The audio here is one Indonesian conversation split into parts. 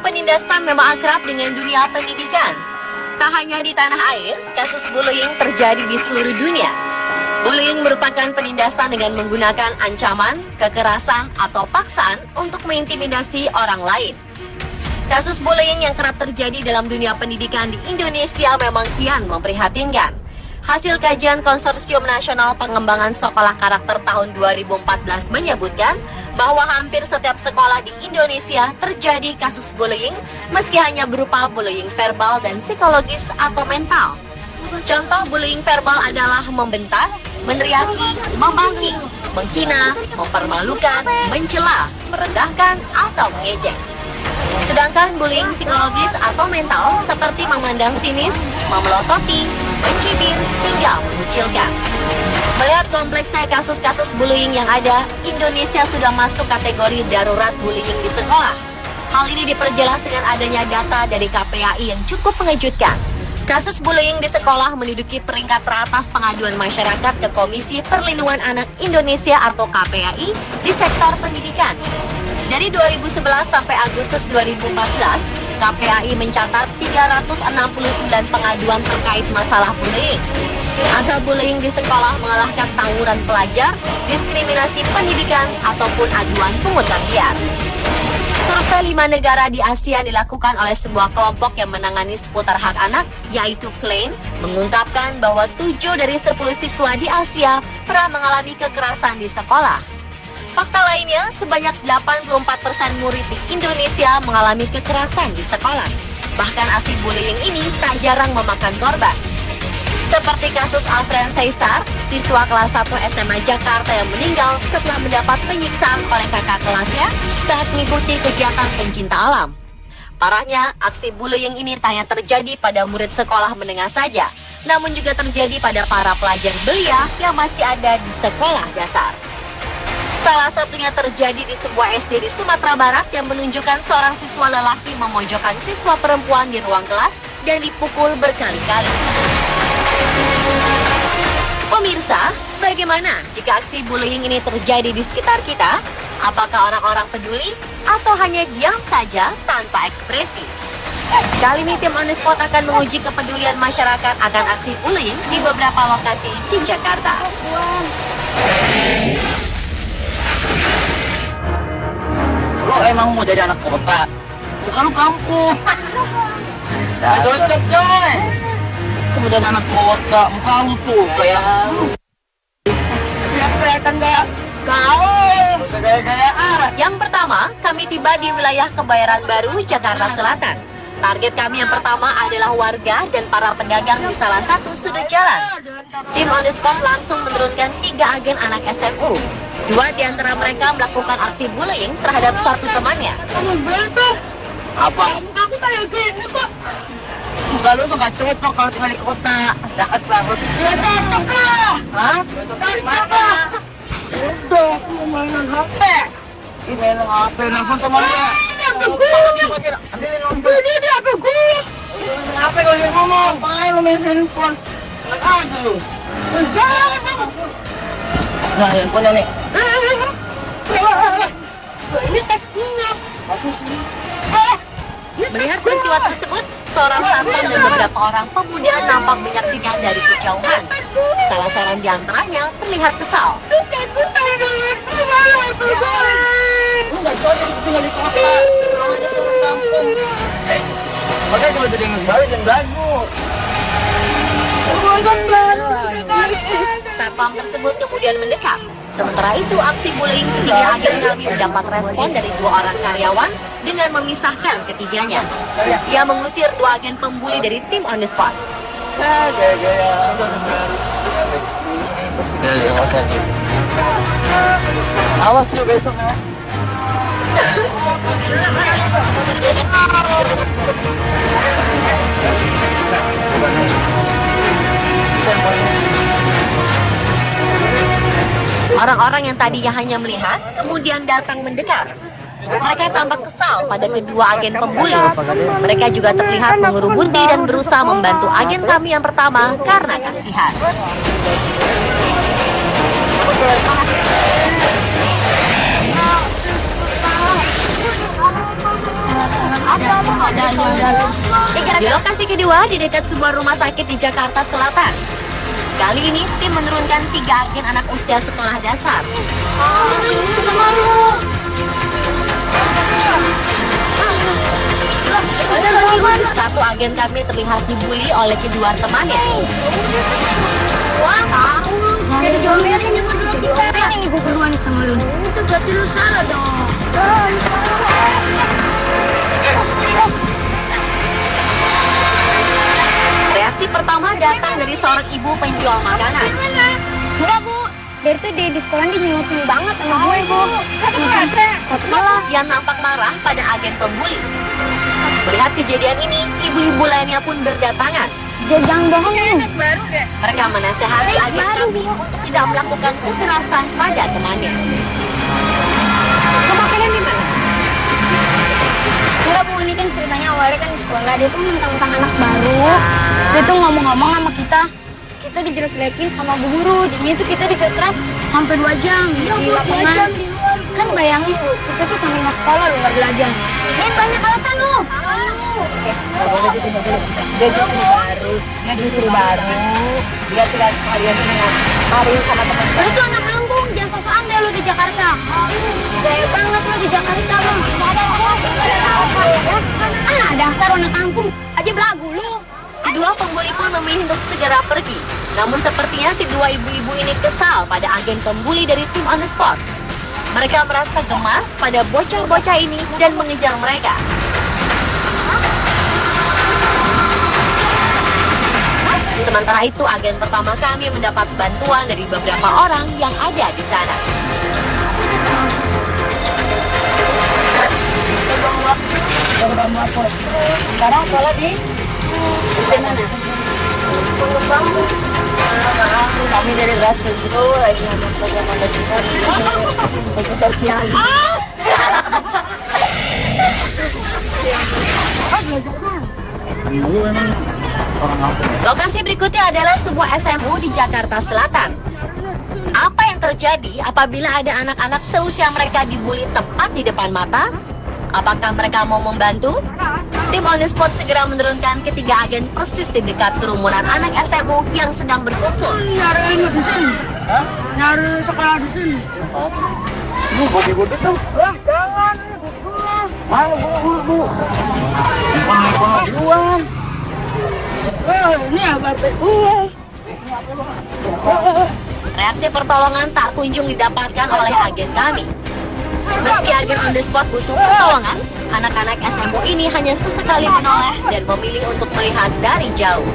penindasan memang akrab dengan dunia pendidikan. Tak hanya di tanah air, kasus bullying terjadi di seluruh dunia. Bullying merupakan penindasan dengan menggunakan ancaman, kekerasan, atau paksaan untuk mengintimidasi orang lain. Kasus bullying yang kerap terjadi dalam dunia pendidikan di Indonesia memang kian memprihatinkan. Hasil kajian Konsorsium Nasional Pengembangan Sekolah Karakter tahun 2014 menyebutkan bahwa hampir setiap sekolah di Indonesia terjadi kasus bullying, meski hanya berupa bullying verbal dan psikologis atau mental. Contoh bullying verbal adalah membentak, meneriaki, memaki, menghina, mempermalukan, mencela, merendahkan, atau mengejek. Sedangkan bullying psikologis atau mental seperti memandang sinis, memelototi, mencibir, hingga mengucilkan. Melihat kompleksnya kasus-kasus bullying yang ada, Indonesia sudah masuk kategori darurat bullying di sekolah. Hal ini diperjelas dengan adanya data dari KPAI yang cukup mengejutkan. Kasus bullying di sekolah menduduki peringkat teratas pengaduan masyarakat ke Komisi Perlindungan Anak Indonesia atau KPAI di sektor pendidikan. Dari 2011 sampai Agustus 2014, KPAI mencatat 369 pengaduan terkait masalah bullying. Angka bullying di sekolah mengalahkan tawuran pelajar, diskriminasi pendidikan, ataupun aduan pungutan liar. Survei 5 negara di Asia dilakukan oleh sebuah kelompok yang menangani seputar hak anak, yaitu Klein, mengungkapkan bahwa 7 dari 10 siswa di Asia pernah mengalami kekerasan di sekolah. Fakta lainnya, sebanyak 84% murid di Indonesia mengalami kekerasan di sekolah. Bahkan aksi bullying ini tak jarang memakan korban. Seperti kasus Alfred Caesar, siswa kelas 1 SMA Jakarta yang meninggal setelah mendapat penyiksaan oleh kakak kelasnya saat mengikuti kegiatan pencinta alam. Parahnya, aksi bullying ini tak hanya terjadi pada murid sekolah menengah saja, namun juga terjadi pada para pelajar belia yang masih ada di sekolah dasar. Salah satunya terjadi di sebuah SD di Sumatera Barat yang menunjukkan seorang siswa lelaki memojokkan siswa perempuan di ruang kelas dan dipukul berkali-kali. Pemirsa, bagaimana jika aksi bullying ini terjadi di sekitar kita? Apakah orang-orang peduli atau hanya diam saja tanpa ekspresi? Kali ini tim On The Spot akan menguji kepedulian masyarakat akan aksi bullying di beberapa lokasi di Jakarta. Lo emang mau jadi anak kota? Muka lu kampung. Gak cocok coy. Kamu jadi anak kota, muka lu tuh kayak kelihatan kayak kau. Gaya-gayaan. Yang pertama, kami tiba di wilayah Kebayoran Baru, Jakarta Selatan. Target kami yang pertama adalah warga dan para pedagang di salah satu sudut jalan. Tim On The Spot langsung menurunkan 3 agen anak SMU. 2 di antara mereka melakukan aksi bullying terhadap satu temannya. Apa? Aku kayak gini kok. Muka lu tuh gak cocok kalau tinggal di kota. Dasar lu. Gak cocok lah. Hah? Cocok dari mana? Udah, aku mau mainan HP. Ini mainan HP, nelfon temannya. Ini HP gue. Ini HP gue. Ini HP kalau dia ngomong. Ngapain lu main handphone? Enak aja lu. Jangan. Nah, handphonenya nih. Ini teksnya. Bagus nih. Melihat peristiwa tersebut, seorang satpam dan beberapa orang pemuda nampak menyaksikan dari kejauhan. Salah seorang di antaranya terlihat kesal. Lu gak cocok tinggal di kota. Lu aja seorang kampung. Makanya kalau jadi anak baru jangan bagus. Satpam tersebut kemudian mendekat. Sementara itu, aksi bullying ketiga agen kami mendapat respon dari 2 orang karyawan dengan memisahkan ketiganya. Ia mengusir 2 agen pembuli dari tim On The Spot. Awas lu besok ya. Orang-orang yang tadinya hanya melihat, kemudian datang mendekat. Mereka tampak kesal pada kedua agen pembuli. Mereka juga terlihat mengerubuti dan berusaha membantu agen kami yang pertama karena kasihan. Di lokasi kedua, di dekat sebuah rumah sakit di Jakarta Selatan. Kali ini, tim menurunkan 3 agen anak usia sekolah dasar. Satu agen kami terlihat dibully oleh kedua temannya. Jadi diomelin yang berdua kita. Ini gue berdua nih sama lu. Itu berarti lu salah dong. Reaksi pertama datang dari seorang ibu penjual makanan. Enggak bu, dari tuh di sekolah dia nyengokin banget sama gue bu. Setelah yang nampak marah pada agen pembuli. Melihat kejadian ini, ibu-ibu lainnya pun berdatangan. Jangan bohong lu. Mereka menasehati agen kami untuk tidak melakukan kekerasan pada temannya. Kemakanan di mana? Enggak bu, ini kan ceritanya awalnya kan di sekolah. Dia tuh mentang-mentang anak baru. Dia tuh ngomong-ngomong sama kita. Kita dijelek-jelekin sama bu guru. Jadinya itu kita disetrap sampai 2 jam di lapangan. Kan bayangin bu, kita tuh sampai nggak sekolah lu nggak belajar. Ini banyak alasan lu. Dia justru baru. Dia tidak sekalian main sama teman. Lu tuh anak kampung, jangan sosokan deh lu di Jakarta. Gaya banget lu di Jakarta lu. Dasar anak kampung aja belagu lu. Kedua pembuli pun memilih untuk segera pergi. Namun sepertinya kedua ibu-ibu ini kesal pada agen pembuli dari tim On The Spot. Mereka merasa gemas pada bocah-bocah ini dan mengejar mereka. Sementara itu, agen pertama kami mendapat bantuan dari beberapa orang yang ada di sana. Sekarang sekolah di mana? Kami dari grassroots itu lagi ngomong program Anda Cinta untuk sosial. Lokasi berikutnya adalah sebuah SMU di Jakarta Selatan. Apa yang terjadi apabila ada anak-anak seusia mereka dibully tepat di depan mata? Apakah mereka mau membantu? Tim On The Spot segera menurunkan ketiga agen persis di dekat kerumunan anak SMU yang sedang berkumpul. Nyari ini di sini. Nyari sekolah di sini. Bu, bodi-bodi tuh. Jangan. Mana bu? Buang. Ini apa gue? Reaksi pertolongan tak kunjung didapatkan oleh agen kami. Meski agen On The Spot butuh pertolongan, anak-anak SMU ini hanya sesekali menoleh dan memilih untuk melihat dari jauh.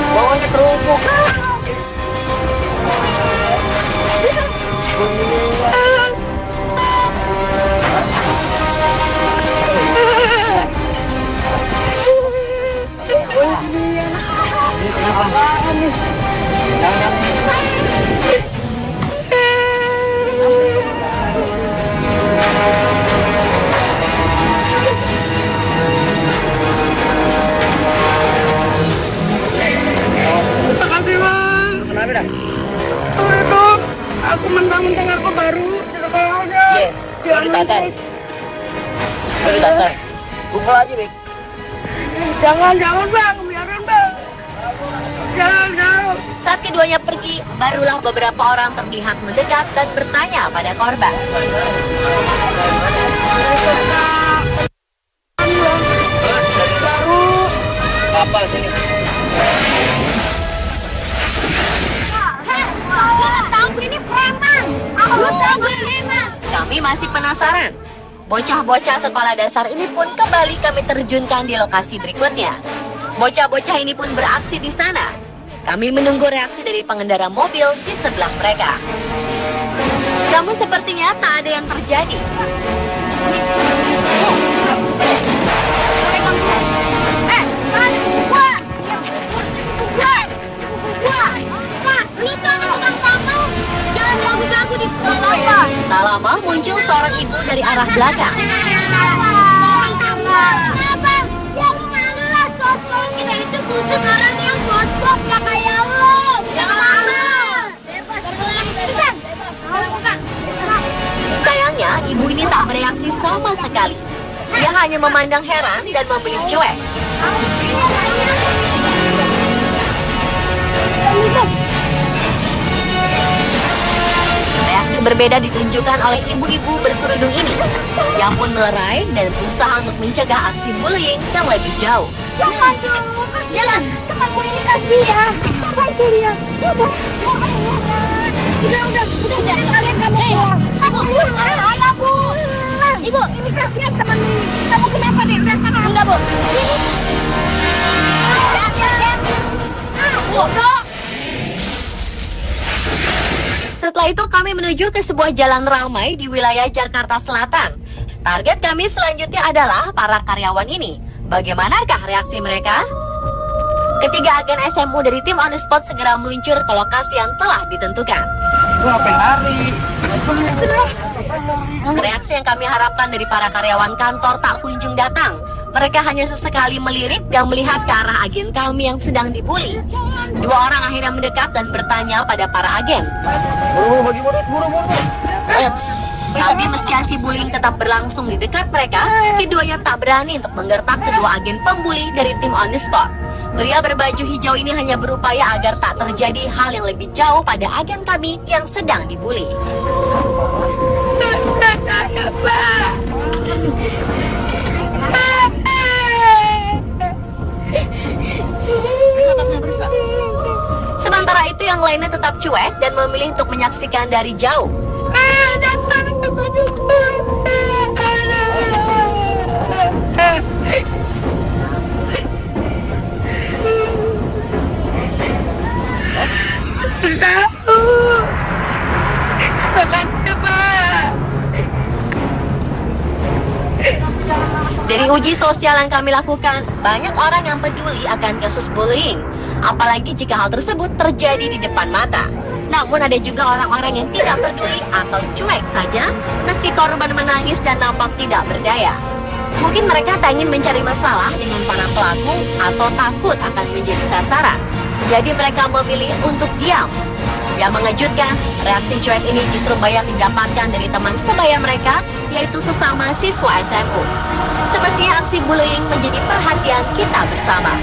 Bawahnya kerupuk. Makasih bang. Kenapa dah? Itu aku mentang-mentang aku baru di sekolahnya. Baru tatar. Baru tatar. Kumpul aja, Bek. Jangan bang, biarin bang. Jangan. Saat keduanya pergi, barulah beberapa orang terlihat mendekat dan bertanya pada korban. Baru. Kapal sini. Lu tahu gue ini preman. Lu tahu gue preman. Kami masih penasaran. Bocah-bocah sekolah dasar ini pun kembali kami terjunkan di lokasi berikutnya. Bocah-bocah ini pun beraksi di sana. Kami menunggu reaksi dari pengendara mobil di sebelah mereka. Namun sepertinya tak ada yang terjadi. Lu tuh tukang kamu. Jangan ganggu-ganggu di sekolah ya. Tak lama muncul seorang ibu dari arah belakang. Kenapa? Ya lu malu lah, sekolah kita itu butuh orang yang bos-bos gak kayak lu. Jangan malu. Bebas. Bukan. Sayangnya, ibu Ia hanya memandang heran dan memilih cuek. Reaksi berbeda ditunjukkan oleh ibu-ibu berkerudung ini. Ia pun melerai dan berusaha untuk mencegah aksi bullying yang lebih jauh. Jalan. Temanku ini kasihan. Apa itu dia? Udah. Kalian kamu pulang. Aku pulang, Bu. Ibu, Ini kasihan teman ini. Kamu kenapa deh? Udah sana. enggak, Bu. Sini. Bu, Setelah itu kami menuju ke sebuah jalan ramai di wilayah Jakarta Selatan. Target kami selanjutnya adalah para karyawan ini. Bagaimanakah reaksi mereka? Ketiga agen SMU dari tim On The Spot segera meluncur ke lokasi yang telah ditentukan. Gua ngapain lari? Reaksi yang kami harapkan dari para karyawan kantor tak kunjung datang. Mereka hanya sesekali melirik dan melihat ke arah agen kami yang sedang dibully. Dua orang akhirnya mendekat dan bertanya pada para agen. Buru-buru bagi murid, buru-buru. Tapi meski aksi bullying tetap berlangsung di dekat mereka, keduanya tak berani untuk menggertak kedua agen pembuli dari tim On The Spot. Pria berbaju hijau ini hanya berupaya agar tak terjadi hal yang lebih jauh pada agen kami yang sedang dibully. Sementara itu yang lainnya tetap cuek dan memilih untuk menyaksikan dari jauh. Dari uji sosial yang kami lakukan, banyak orang yang peduli akan kasus bullying, apalagi jika hal tersebut terjadi di depan mata. Namun ada juga orang-orang yang tidak peduli atau cuek saja, meski korban menangis dan nampak tidak berdaya. Mungkin mereka tak ingin mencari masalah dengan para pelaku atau takut akan menjadi sasaran. Jadi mereka memilih untuk diam. Yang mengejutkan, reaksi cuek ini justru banyak didapatkan dari teman sebaya mereka, yaitu sesama siswa SMU. Semestinya aksi bullying menjadi perhatian kita bersama.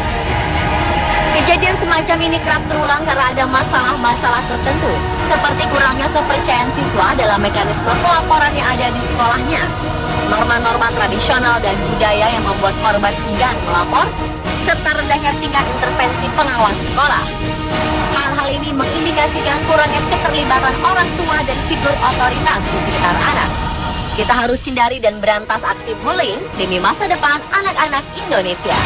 Kejadian semacam ini kerap terulang karena ada masalah-masalah tertentu, seperti kurangnya kepercayaan siswa dalam mekanisme pelaporan yang ada di sekolahnya, norma-norma tradisional dan budaya yang membuat korban enggan melapor, serta rendahnya tingkat intervensi pengawas sekolah. Hal-hal ini mengindikasikan kurangnya keterlibatan orang tua dan figur otoritas di sekitar anak. Kita harus hindari dan berantas aksi bullying demi masa depan anak-anak Indonesia.